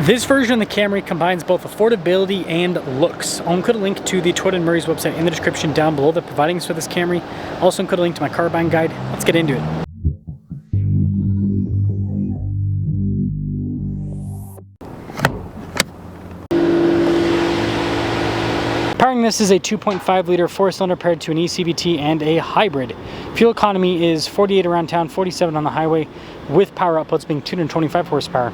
This version of the Camry combines both affordability and looks. I'll include a link to the Toyota Murray's website in the description down below. They're providing us with this Camry. Also include a link to my car buying guide. Let's get into it. Powering this is a 2.5 liter 4-cylinder paired to an eCVT and a hybrid. Fuel economy is 48 around town, 47 on the highway, with power outputs being 225 horsepower.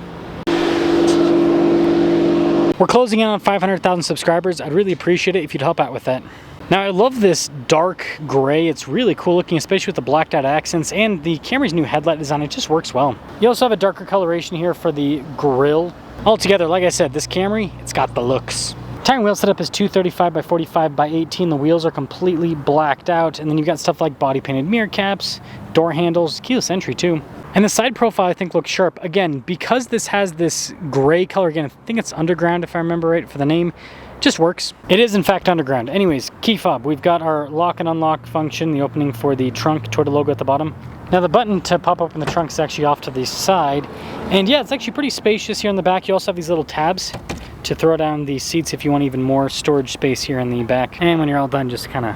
We're closing in on 500,000 subscribers. I'd really appreciate it if you'd help out with that. Now, I love this dark gray. It's really cool looking, especially with the blacked out accents, and the Camry's new headlight design, it just works well. You also have a darker coloration here for the grille. Altogether, like I said, this Camry, it's got the looks. Tire and wheel setup is 235 by 45 by 18. The wheels are completely blacked out, and then you've got stuff like body painted mirror caps, door handles, keyless entry too. And the side profile I think looks sharp. Again, because this has this gray color, again, I think it's underground if I remember right for the name, just works. It is in fact underground. Anyways, key fob. We've got our lock and unlock function, the opening for the trunk, Toyota logo at the bottom. Now the button to pop open the trunk is actually off to the side. And yeah, it's actually pretty spacious here in the back. You also have these little tabs to throw down the seats if you want even more storage space here in the back. And when you're all done, just kind of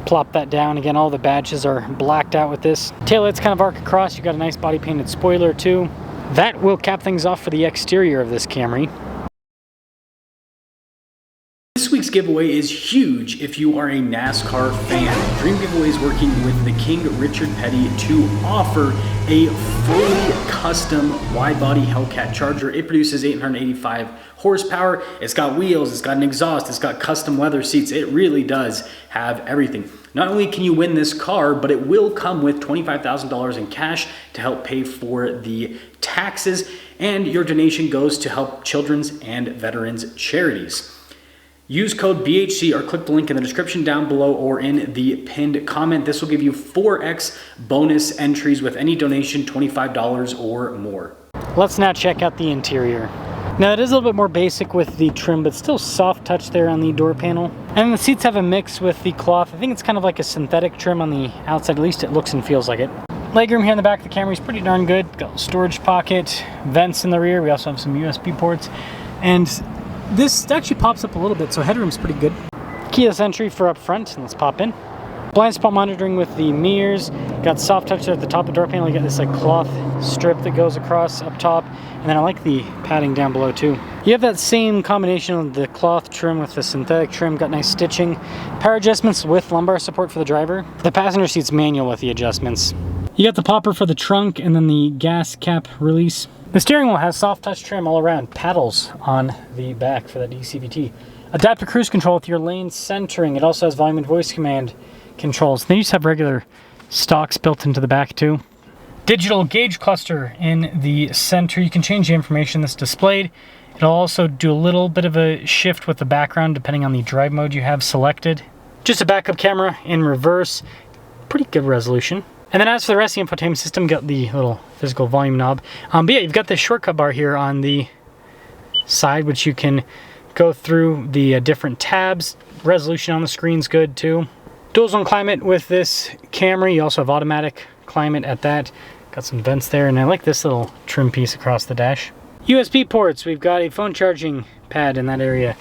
plop that down. Again, all the badges are blacked out with this. Taillight's kind of arc across. You got a nice body painted spoiler too. That will cap things off for the exterior of this Camry. This week's giveaway is huge if you are a NASCAR fan. Dream Giveaway is working with the King Richard Petty to offer a fully custom wide-body Hellcat Charger. It produces 885 horsepower. It's got wheels, it's got an exhaust, it's got custom leather seats. It really does have everything. Not only can you win this car, but it will come with $25,000 in cash to help pay for the taxes, and your donation goes to help children's and veterans charities. Use code BHC or click the link in the description down below or in the pinned comment. This will give you 4x bonus entries with any donation, $25 or more. Let's now check out the interior. Now it is a little bit more basic with the trim, but still soft touch there on the door panel. And the seats have a mix with the cloth. I think it's kind of like a synthetic trim on the outside. At least it looks and feels like it. Legroom here in the back of the Camry is pretty darn good. Got a storage pocket, vents in the rear. We also have some USB ports. And this actually pops up a little bit, so headroom's pretty good. Keyless entry for up front, and let's pop in. Blind spot monitoring with the mirrors. Got soft touch there at the top of the door panel. You got this like cloth strip that goes across up top, and then I like the padding down below too. You have that same combination of the cloth trim with the synthetic trim. Got nice stitching. Power adjustments with lumbar support for the driver. The passenger seat's manual with the adjustments. You got the popper for the trunk, and then the gas cap release. The steering wheel has soft touch trim all around, paddles on the back for that eCVT. Adaptive cruise control with your lane centering. It also has volume and voice command controls. They just have regular stocks built into the back too. Digital gauge cluster in the center. You can change the information that's displayed. It'll also do a little bit of a shift with the background depending on the drive mode you have selected. Just a backup camera in reverse. Pretty good resolution. And then as for the rest of the infotainment system, got the little physical volume knob. But yeah, you've got this shortcut bar here on the side, which you can go through the different tabs. Resolution on the screen's good too. Dual zone climate with this Camry. You also have automatic climate at that. Got some vents there, and I like this little trim piece across the dash. USB ports. We've got a phone charging pad in that area.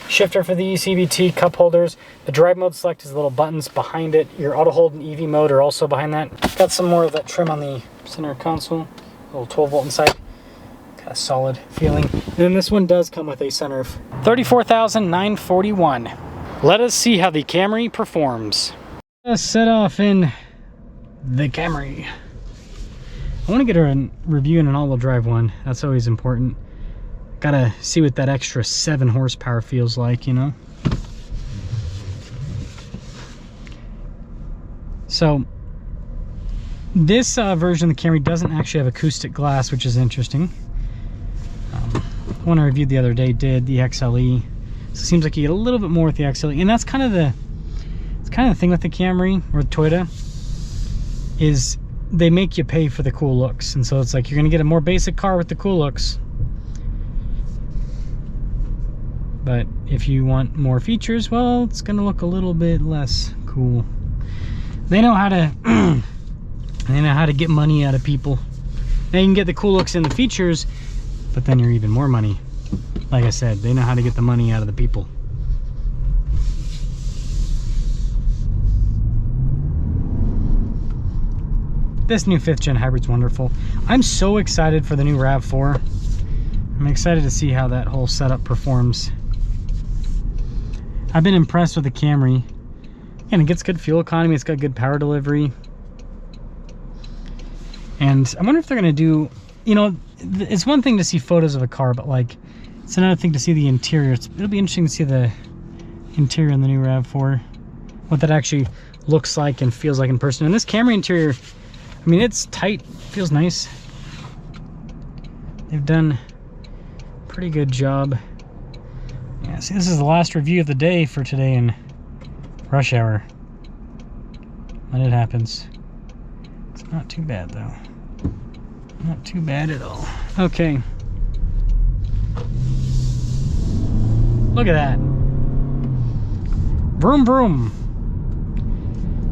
Shifter for the eCVT, cup holders. The drive mode select is the little buttons behind it. Your auto hold and EV mode are also behind that. Got some more of that trim on the center console. A little 12 volt inside. Got a solid feeling. And then this one does come with a sunroof. $34,941. Let us see how the Camry performs. Let's set off in the Camry. I want to get a review in an all-wheel drive one. That's always important. Gotta see what that extra 7 horsepower feels like, you know? So, this version of the Camry doesn't actually have acoustic glass, which is interesting. One I reviewed the other day did, the XLE. So it seems like you get a little bit more with the XLE. And that's kind of the thing with the Camry, or with Toyota, is they make you pay for the cool looks. And so it's like, you're gonna get a more basic car with the cool looks. But if you want more features, well, it's gonna look a little bit less cool. They know how to get money out of people. Now you can get the cool looks and the features But then you're even more money. Like I said, they know how to get the money out of the people. This new 5th gen hybrid's wonderful. I'm so excited for the new RAV4. I'm excited to see how that whole setup performs. I've been impressed with the Camry. And it gets good fuel economy, it's got good power delivery. And I wonder if they're gonna do, you know, it's one thing to see photos of a car, but like, it's another thing to see the interior. It'll be interesting to see the interior in the new RAV4. What that actually looks like and feels like in person. And this Camry interior, I mean, it's tight, feels nice. They've done a pretty good job. Yeah, see, this is the last review of the day for today in rush hour. When it happens. It's not too bad though. Not too bad at all. Okay. Look at that. Vroom vroom.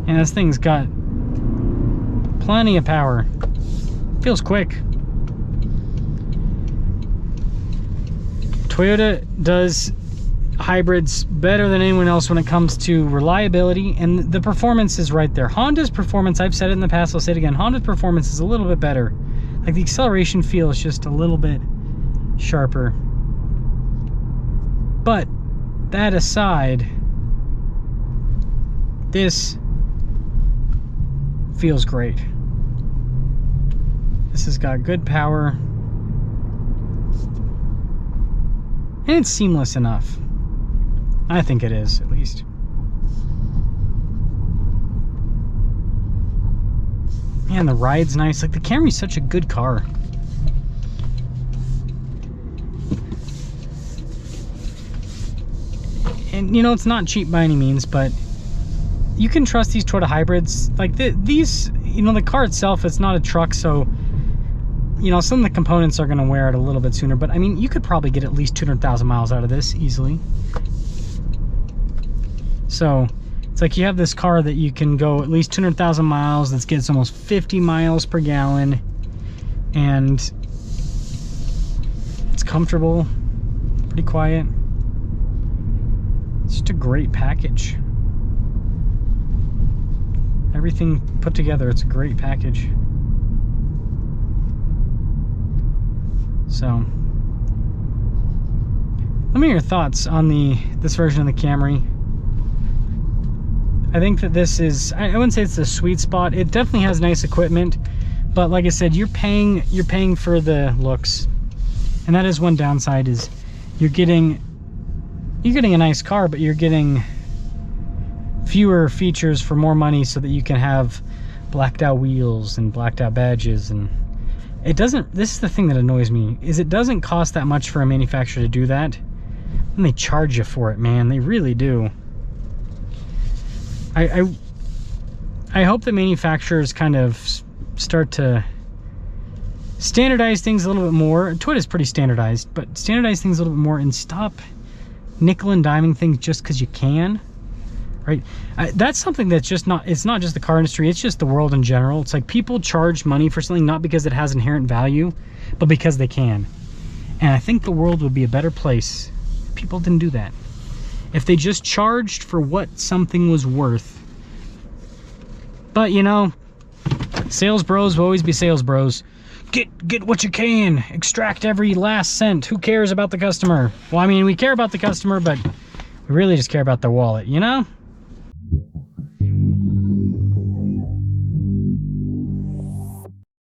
And this thing's got plenty of power. Feels quick. Toyota does hybrids better than anyone else when it comes to reliability, and the performance is right there. Honda's performance, I've said it in the past, I'll say it again, Honda's performance is a little bit better. Like the acceleration feel is just a little bit sharper. But that aside, this feels great. This has got good power. And it's seamless enough. I think it is, at least. Man, the ride's nice. Like, the Camry's such a good car. And, you know, it's not cheap by any means, but you can trust these Toyota hybrids. Like, these, you know, the car itself, it's not a truck, so, you know, some of the components are going to wear out a little bit sooner. But, I mean, you could probably get at least 200,000 miles out of this easily. So, it's like you have this car that you can go at least 200,000 miles, that gets almost 50 miles per gallon, and it's comfortable, pretty quiet. It's just a great package. Everything put together, it's a great package. So, let me hear your thoughts on this version of the Camry. I think that this is, I wouldn't say it's the sweet spot. It definitely has nice equipment, but like I said, you're paying for the looks. And that is one downside, is you're getting a nice car, but you're getting fewer features for more money, so that you can have blacked out wheels and blacked out badges. And it doesn't, this is the thing that annoys me, is it doesn't cost that much for a manufacturer to do that, and they charge you for it, man. They really do. I hope that manufacturers kind of start to standardize things a little bit more. Toyota's pretty standardized, but standardize things a little bit more and stop nickel and diming things just because you can, right? That's something that's just not, it's not just the car industry, it's just the world in general. It's like people charge money for something not because it has inherent value, but because they can. And I think the world would be a better place if people didn't do that. If they just charged for what something was worth. But, you know, sales bros will always be sales bros. Get what you can. Extract every last cent. Who cares about the customer? Well, I mean, we care about the customer, but we really just care about their wallet, you know?